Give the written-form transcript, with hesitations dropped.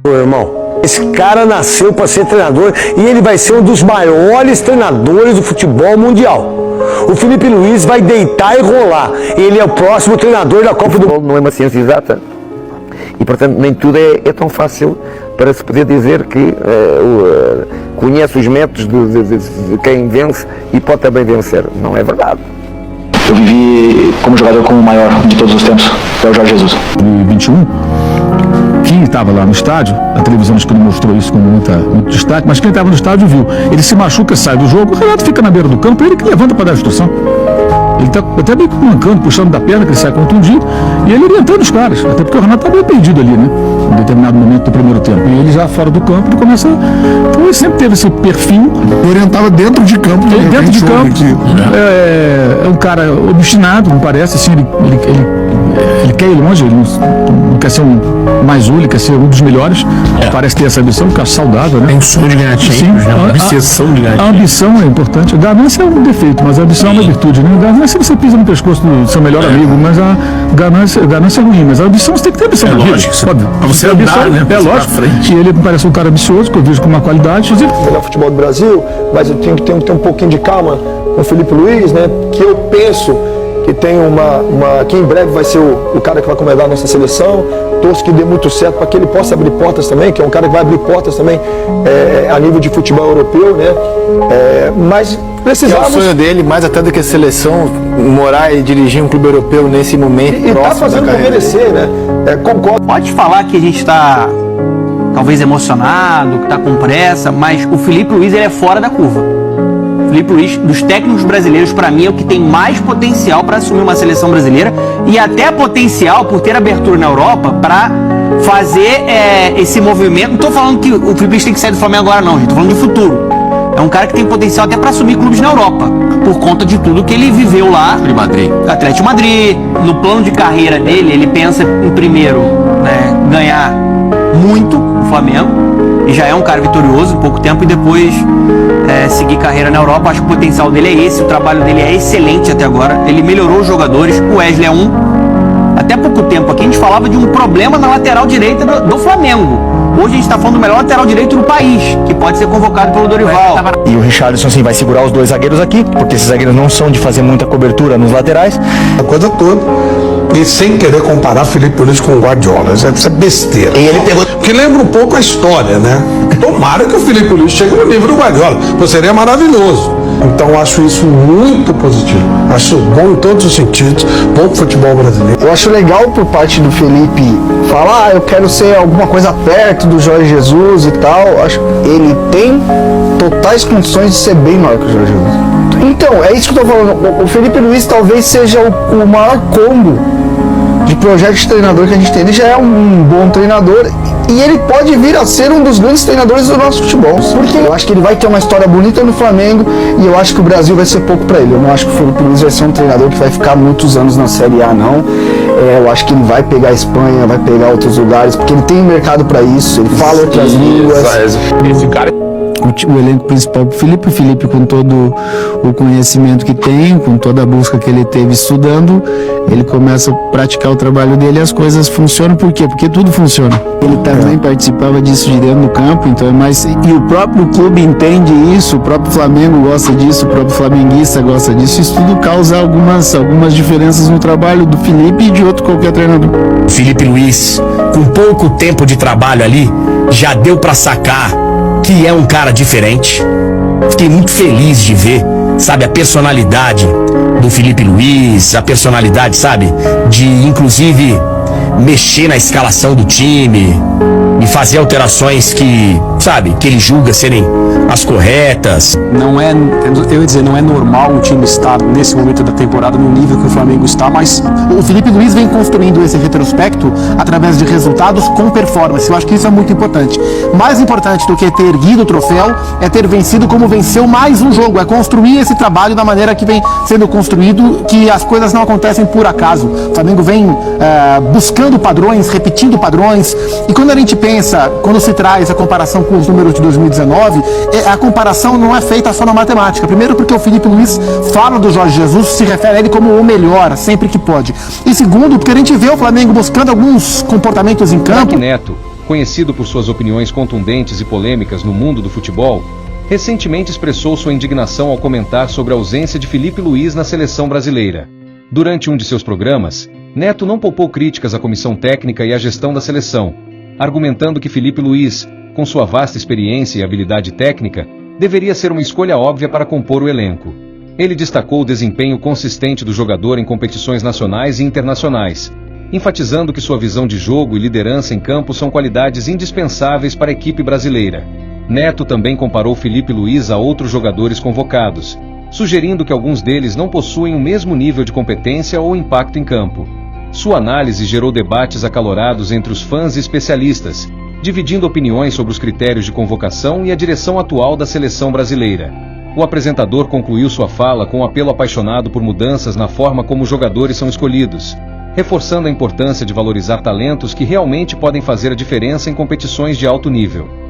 Meu irmão, esse cara nasceu para ser treinador e ele vai ser um dos maiores treinadores do futebol mundial. O Felipe Luiz vai deitar e rolar. Ele é o próximo treinador da Copa do Mundo. Não é uma ciência exata e, portanto, nem tudo é tão fácil para se poder dizer que conhece os métodos de quem vence e pode também vencer. Não é verdade. Eu vivi como jogador como o maior de todos os tempos, é o Jorge Jesus. 2021, quem estava lá no estádio, a televisão acho que não mostrou isso com muito destaque, mas quem estava no estádio viu. Ele se machuca, sai do jogo, o Renato fica na beira do campo, ele que levanta para dar a instrução. Ele está até meio que mancando, puxando da perna, que ele sai contundido, e ele orientando os caras, até porque o Renato estava meio perdido ali, né? Em determinado momento do primeiro tempo. E ele já fora do campo, ele começa. Então ele sempre teve esse perfil. Orientava dentro de campo. Dentro de campo. É um cara obstinado, não parece, assim, ele quer ir longe, ele não quer ser um mais um, ele quer ser um dos melhores. Parece ter essa ambição, porque é saudável, né? Tem sonho de ganhar Champions, né? Obsessão de ganhar Champions. A ambição é importante. A ganância é um defeito, mas a ambição é uma virtude, né? A ganância você pisa no pescoço do seu melhor amigo, mas a ganância é ruim, mas a ambição você tem que ter ambição na vida. Óbvio. Pra você andar, né? É lógico. E ele parece um cara ambicioso, que eu vejo com uma qualidade. O melhor futebol do Brasil, mas eu tenho que ter um pouquinho de calma com o Felipe Luiz, né? Que eu penso que tem que em breve vai ser o cara que vai comandar a nossa seleção. Torço que dê muito certo para que ele possa abrir portas também, que é um cara que vai abrir portas também a nível de futebol europeu, né? Mas precisamos... É o sonho dele, mais até do que a seleção, morar e dirigir um clube europeu nesse momento. E tá fazendo por merecer, né? Concordo. Pode falar que a gente está talvez emocionado, que está com pressa, mas o Felipe Luiz ele é fora da curva. O Felipe Luiz, dos técnicos brasileiros, para mim é o que tem mais potencial para assumir uma seleção brasileira e até potencial por ter abertura na Europa para fazer esse movimento. Não estou falando que o Felipe Luiz tem que sair do Flamengo agora não, gente. Estou falando de futuro. É um cara que tem potencial até para assumir clubes na Europa, por conta de tudo que ele viveu lá. Atlético de Madrid. No plano de carreira dele, ele pensa em primeiro, né, ganhar muito o Flamengo, e já é um cara vitorioso em pouco tempo, e depois seguir carreira na Europa. Acho que o potencial dele é esse, o trabalho dele é excelente até agora. Ele melhorou os jogadores, o Wesley é um. Até pouco tempo aqui a gente falava de um problema na lateral direita do Flamengo. Hoje a gente está falando do melhor lateral direito do país, que pode ser convocado pelo Dorival. E o Richarlison sim vai segurar os dois zagueiros aqui, porque esses zagueiros não são de fazer muita cobertura nos laterais. A coisa toda. E sem querer comparar Felipe Luiz com o Guardiola, isso é besteira. E ele pegou... Que lembra um pouco a história, né? Tomara que o Felipe Luiz chegue no nível do Guardiola, pois seria maravilhoso. Então acho isso muito positivo. Acho bom em todos os sentidos, bom pro futebol brasileiro. Eu acho legal por parte do Felipe falar, eu quero ser alguma coisa perto do Jorge Jesus e tal. Acho que ele tem totais condições de ser bem maior que o Jorge Jesus. Então, é isso que eu tô falando. O Felipe Luiz talvez seja o maior combo de projeto de treinador que a gente tem. Ele já é um bom treinador e ele pode vir a ser um dos grandes treinadores do nosso futebol. Porque eu acho que ele vai ter uma história bonita no Flamengo e eu acho que o Brasil vai ser pouco para ele. Eu não acho que o Felipe Luiz vai ser um treinador que vai ficar muitos anos na Série A, não. Eu acho que ele vai pegar a Espanha, vai pegar outros lugares, porque ele tem mercado para isso, ele fala outras línguas. Esse cara... O elenco principal pro Felipe, o Felipe com todo o conhecimento que tem, com toda a busca que ele teve estudando, ele começa a praticar o trabalho dele e as coisas funcionam. Por quê? Porque tudo funciona. Ele também participava disso de dentro do campo, então é mais... E o próprio clube entende isso, o próprio Flamengo gosta disso, o próprio flamenguista gosta disso. Isso tudo causa algumas diferenças no trabalho do Felipe e de outro qualquer treinador. Felipe Luiz, com pouco tempo de trabalho ali, já deu pra sacar que é um cara diferente. Fiquei muito feliz de ver, sabe, a personalidade do Felipe Luiz, a personalidade, sabe, de inclusive mexer na escalação do time e fazer alterações que, sabe, que ele julga serem as corretas. Não é normal o time estar nesse momento da temporada no nível que o Flamengo está, mas o Felipe Luiz vem construindo esse retrospecto através de resultados com performance. Eu acho que isso é muito importante. Mais importante do que ter erguido o troféu é ter vencido como venceu mais um jogo, é construir esse trabalho da maneira que vem sendo construído, que as coisas não acontecem por acaso. O Flamengo vem buscando padrões, repetindo padrões, e quando a gente pensa, quando se traz a comparação com os números de 2019, a comparação não é feita só na matemática. Primeiro porque o Felipe Luiz fala do Jorge Jesus, se refere a ele como o melhor, sempre que pode. E segundo, porque a gente vê o Flamengo buscando alguns comportamentos em campo. Neto conhecido por suas opiniões contundentes e polêmicas no mundo do futebol, recentemente expressou sua indignação ao comentar sobre a ausência de Filipe Luís na seleção brasileira. Durante um de seus programas, Neto não poupou críticas à comissão técnica e à gestão da seleção, argumentando que Filipe Luís, com sua vasta experiência e habilidade técnica, deveria ser uma escolha óbvia para compor o elenco. Ele destacou o desempenho consistente do jogador em competições nacionais e internacionais, enfatizando que sua visão de jogo e liderança em campo são qualidades indispensáveis para a equipe brasileira. Neto também comparou Filipe Luís a outros jogadores convocados, sugerindo que alguns deles não possuem o mesmo nível de competência ou impacto em campo. Sua análise gerou debates acalorados entre os fãs e especialistas, dividindo opiniões sobre os critérios de convocação e a direção atual da seleção brasileira. O apresentador concluiu sua fala com um apelo apaixonado por mudanças na forma como os jogadores são escolhidos, reforçando a importância de valorizar talentos que realmente podem fazer a diferença em competições de alto nível.